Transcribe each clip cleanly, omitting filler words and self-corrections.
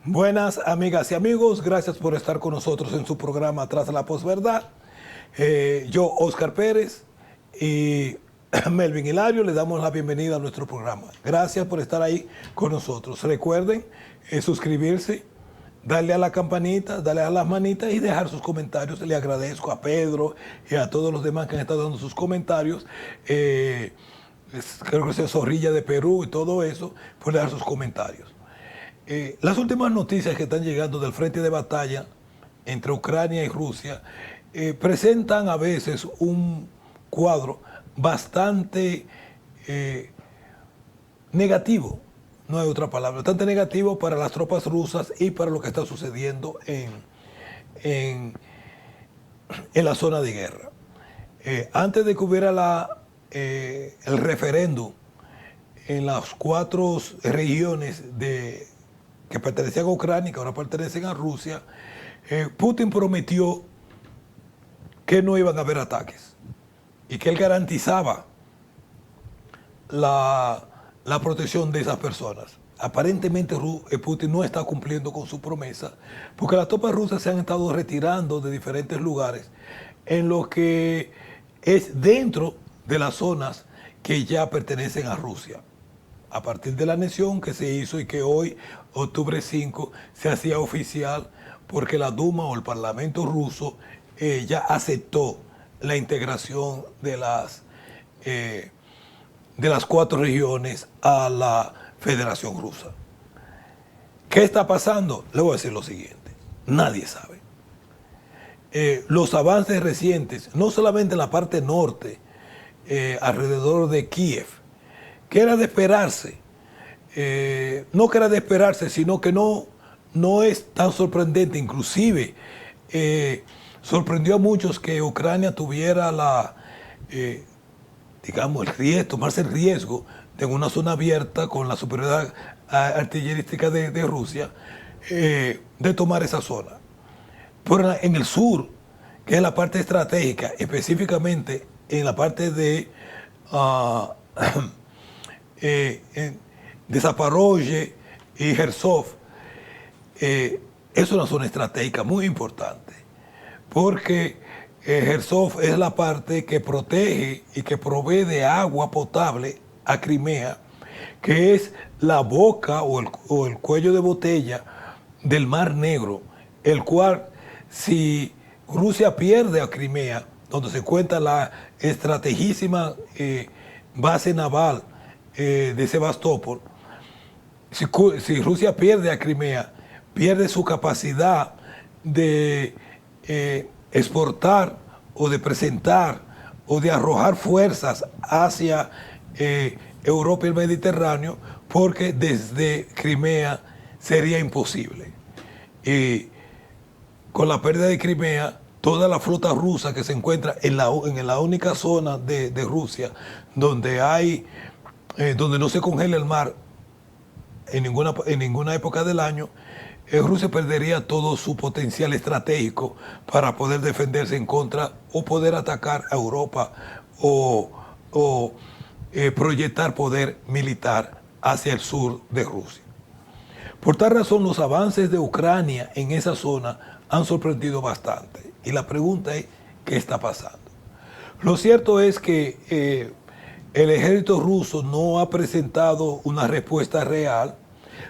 Buenas amigas y amigos, gracias por estar con nosotros en su programa Tras la Posverdad. Yo, Oscar Pérez y Melvin Hilario, le damos la bienvenida a nuestro programa. Gracias por estar ahí con nosotros. Recuerden suscribirse, darle a la campanita, darle a las manitas y dejar sus comentarios. Le agradezco a Pedro y a todos los demás que han estado dando sus comentarios. Creo que es Zorrilla de Perú y todo eso, por dejar sus comentarios. Las últimas noticias que están llegando del frente de batalla entre Ucrania y Rusia presentan a veces un cuadro bastante negativo, no hay otra palabra, bastante negativo para las tropas rusas y para lo que está sucediendo en la zona de guerra. Antes de que hubiera el referéndum en las 4 regiones que pertenecían a Ucrania y que ahora pertenecen a Rusia, Putin prometió que no iban a haber ataques y que él garantizaba la protección de esas personas. Aparentemente Putin no está cumpliendo con su promesa porque las tropas rusas se han estado retirando de diferentes lugares en lo que es dentro de las zonas que ya pertenecen a Rusia. A partir de la anexión que se hizo y que hoy, octubre 5, se hacía oficial porque la Duma o el Parlamento ruso ya aceptó la integración de las 4 regiones a la Federación Rusa. ¿Qué está pasando? Le voy a decir lo siguiente. Nadie sabe. Los avances recientes, no solamente en la parte norte, alrededor de Kiev, que era de esperarse, no que era de esperarse, sino que no es tan sorprendente. Inclusive sorprendió a muchos que Ucrania tuviera tomarse el riesgo de en una zona abierta con la superioridad artillerística de Rusia, de tomar esa zona. Pero en el sur, que es la parte estratégica, específicamente en la parte de Zaporozhye y Kherson, es una zona estratégica muy importante, porque Kherson es la parte que protege y que provee de agua potable a Crimea, que es la boca o el cuello de botella del Mar Negro, el cual, si Rusia pierde a Crimea, donde se encuentra la estrategísima base naval de Sebastopol, si Rusia pierde a Crimea, pierde su capacidad de exportar o de presentar o de arrojar fuerzas hacia Europa y el Mediterráneo, porque desde Crimea sería imposible. Y con la pérdida de Crimea, toda la flota rusa que se encuentra en la única zona de Rusia donde no se congela el mar en ninguna época del año, Rusia perdería todo su potencial estratégico para poder defenderse en contra o poder atacar a Europa o proyectar poder militar hacia el sur de Rusia. Por tal razón, los avances de Ucrania en esa zona han sorprendido bastante. Y la pregunta es, ¿qué está pasando? Lo cierto es que el ejército ruso no ha presentado una respuesta real.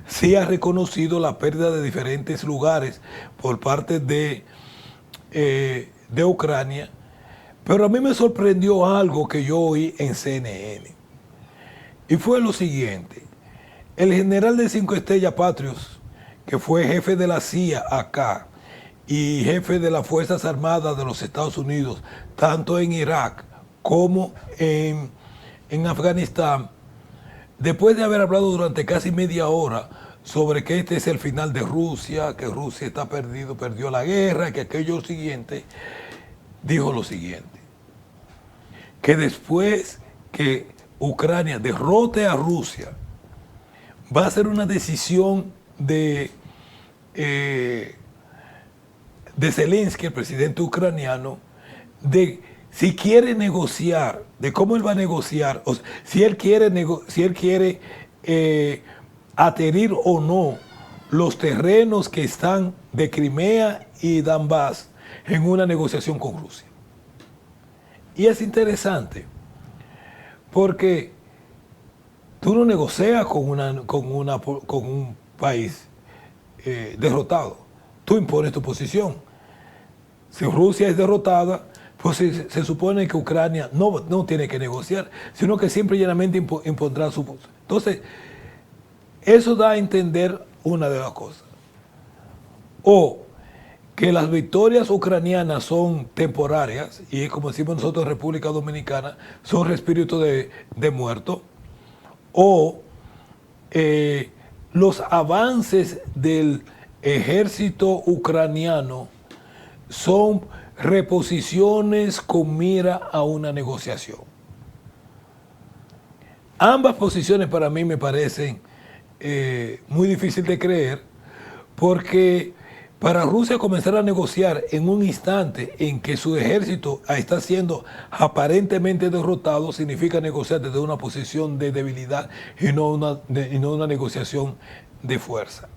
Sí ha reconocido la pérdida de diferentes lugares por parte de Ucrania, pero a mí me sorprendió algo que yo oí en CNN. Y fue lo siguiente: el general de 5 estrellas Patrios, que fue jefe de la CIA acá y jefe de las Fuerzas Armadas de los Estados Unidos, tanto en Irak como en Afganistán, después de haber hablado durante casi media hora sobre que este es el final de Rusia, que Rusia está perdió la guerra, que aquello siguiente, dijo lo siguiente: que después que Ucrania derrote a Rusia, va a ser una decisión de de Zelensky, el presidente ucraniano, de si quiere negociar, de cómo él va a negociar, o si él quiere adherir o no los terrenos que están de Crimea y Donbass en una negociación con Rusia. Y es interesante, porque tú no negocias con un país derrotado, tú impones tu posición. Si Rusia es derrotada, pues se supone que Ucrania no tiene que negociar, sino que simple y llanamente impondrá su posición. Entonces, eso da a entender una de las cosas. O que las victorias ucranianas son temporarias, y como decimos nosotros en República Dominicana, son respiro de muerto, o los avances del ejército ucraniano son reposiciones con mira a una negociación. Ambas posiciones para mí me parecen muy difíciles de creer, porque para Rusia comenzar a negociar en un instante en que su ejército está siendo aparentemente derrotado significa negociar desde una posición de debilidad y no una negociación de fuerza.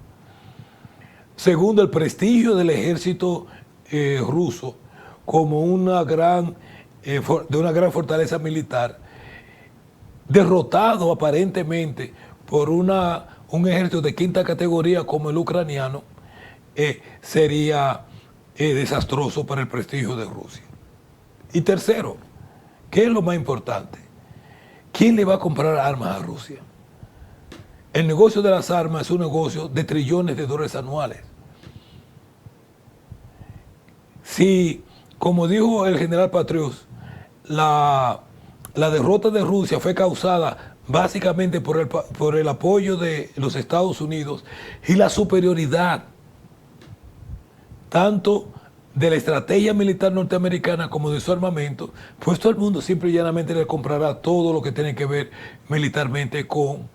Segundo, el prestigio del ejército ruso como de una gran fortaleza militar, derrotado aparentemente por un ejército de quinta categoría como el ucraniano, sería desastroso para el prestigio de Rusia. Y tercero, ¿qué es lo más importante? ¿Quién le va a comprar armas a Rusia? El negocio de las armas es un negocio de trillones de dólares anuales. Si, como dijo el general Patriot, la derrota de Rusia fue causada básicamente por el apoyo de los Estados Unidos y la superioridad tanto de la estrategia militar norteamericana como de su armamento, pues todo el mundo simple y llanamente le comprará todo lo que tiene que ver militarmente con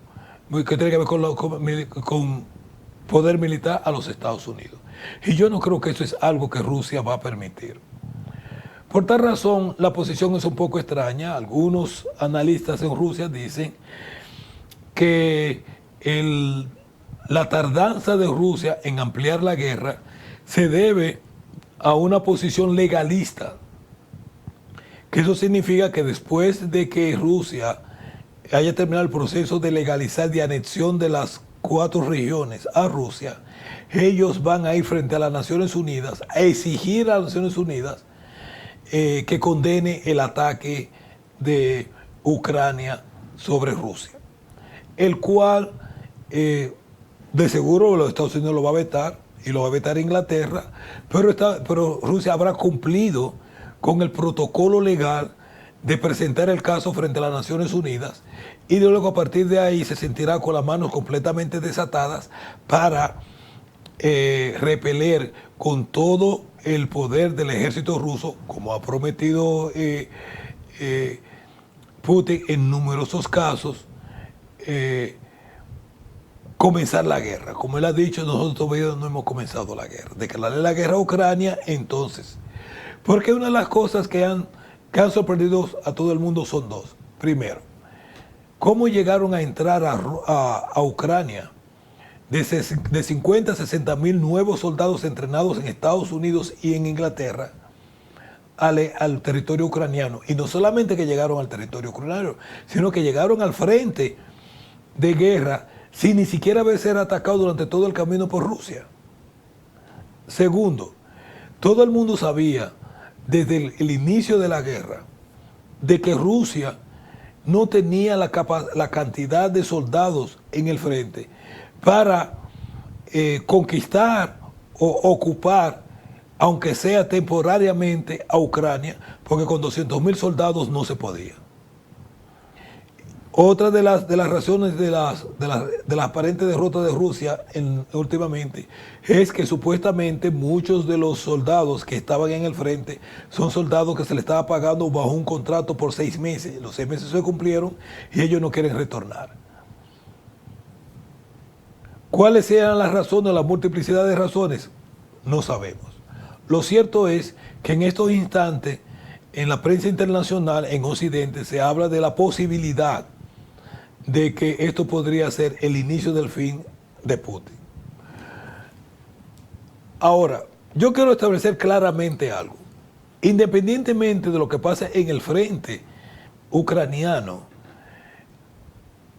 poder militar a los Estados Unidos. Y yo no creo que eso es algo que Rusia va a permitir. Por tal razón, la posición es un poco extraña. Algunos analistas en Rusia dicen que la tardanza de Rusia en ampliar la guerra se debe a una posición legalista, que eso significa que después de que Rusia haya terminado el proceso de legalizar de anexión de las 4 regiones a Rusia, ellos van a ir frente a las Naciones Unidas a exigir a las Naciones Unidas que condene el ataque de Ucrania sobre Rusia, el cual de seguro los Estados Unidos lo va a vetar, y lo va a vetar Inglaterra, pero Rusia habrá cumplido con el protocolo legal de presentar el caso frente a las Naciones Unidas, y luego a partir de ahí se sentirá con las manos completamente desatadas para repeler con todo el poder del ejército ruso, como ha prometido Putin en numerosos casos, comenzar la guerra. Como él ha dicho, nosotros todavía no hemos comenzado la guerra. Declararle la guerra a Ucrania entonces. Porque una de las cosas que han sorprendido a todo el mundo son dos. Primero, cómo llegaron a entrar a Ucrania de 50 a 60 mil nuevos soldados entrenados en Estados Unidos y en Inglaterra al territorio ucraniano. Y no solamente que llegaron al territorio ucraniano, sino que llegaron al frente de guerra sin ni siquiera haber sido atacado durante todo el camino por Rusia. Segundo, todo el mundo sabía desde el inicio de la guerra de que Rusia no tenía la cantidad de soldados en el frente para conquistar o ocupar, aunque sea temporariamente, a Ucrania, porque con 200.000 soldados no se podía. Otra de las razones de las aparentes derrotas de Rusia últimamente es que supuestamente muchos de los soldados que estaban en el frente son soldados que se les estaba pagando bajo un contrato por 6 meses. Los 6 meses se cumplieron y ellos no quieren retornar. ¿Cuáles eran las razones, la multiplicidad de razones? No sabemos. Lo cierto es que en estos instantes, en la prensa internacional, en Occidente, se habla de la posibilidad de que esto podría ser el inicio del fin de Putin. Ahora, yo quiero establecer claramente algo. Independientemente de lo que pase en el frente ucraniano,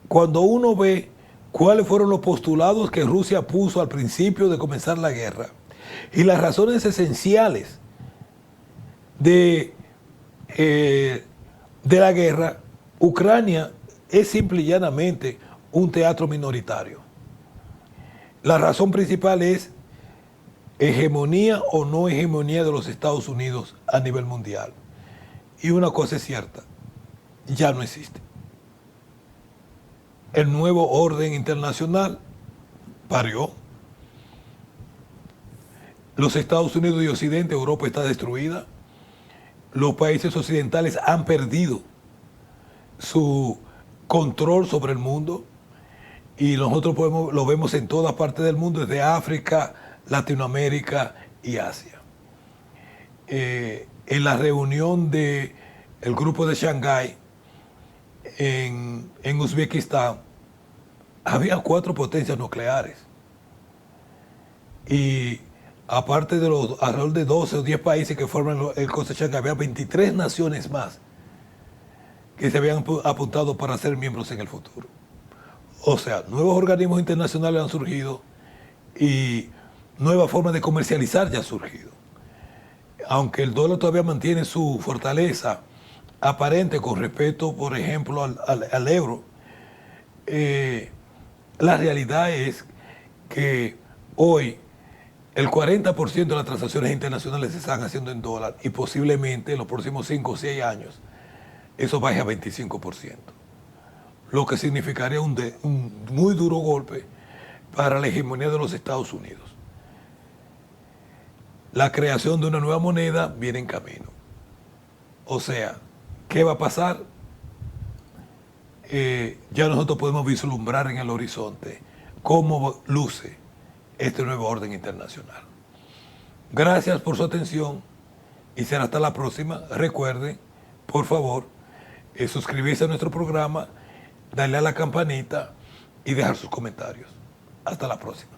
cuando uno ve cuáles fueron los postulados que Rusia puso al principio de comenzar la guerra y las razones esenciales de la guerra, Ucrania es simple y llanamente un teatro minoritario. La razón principal es hegemonía o no hegemonía de los Estados Unidos a nivel mundial. Y una cosa es cierta, ya no existe. El nuevo orden internacional parió. Los Estados Unidos y Occidente, Europa está destruida. Los países occidentales han perdido su control sobre el mundo y nosotros lo vemos en todas partes del mundo, desde África, Latinoamérica y Asia. En la reunión del grupo de Shanghái en Uzbekistán, había 4 potencias nucleares. Y aparte de los alrededor de 12 o 10 países que forman el Consejo de Shanghái, había 23 naciones más que se habían apuntado para ser miembros en el futuro. O sea, nuevos organismos internacionales han surgido y nuevas formas de comercializar ya han surgido. Aunque el dólar todavía mantiene su fortaleza aparente con respecto, por ejemplo, al euro, la realidad es que hoy el 40% de las transacciones internacionales se están haciendo en dólar y posiblemente en los próximos 5 o 6 años eso baje a 25%, lo que significaría un muy duro golpe para la hegemonía de los Estados Unidos. La creación de una nueva moneda viene en camino. O sea, ¿qué va a pasar? Ya nosotros podemos vislumbrar en el horizonte cómo luce este nuevo orden internacional. Gracias por su atención y será hasta la próxima. Recuerden, por favor, suscribirse a nuestro programa, darle a la campanita y dejar sus comentarios. Hasta la próxima.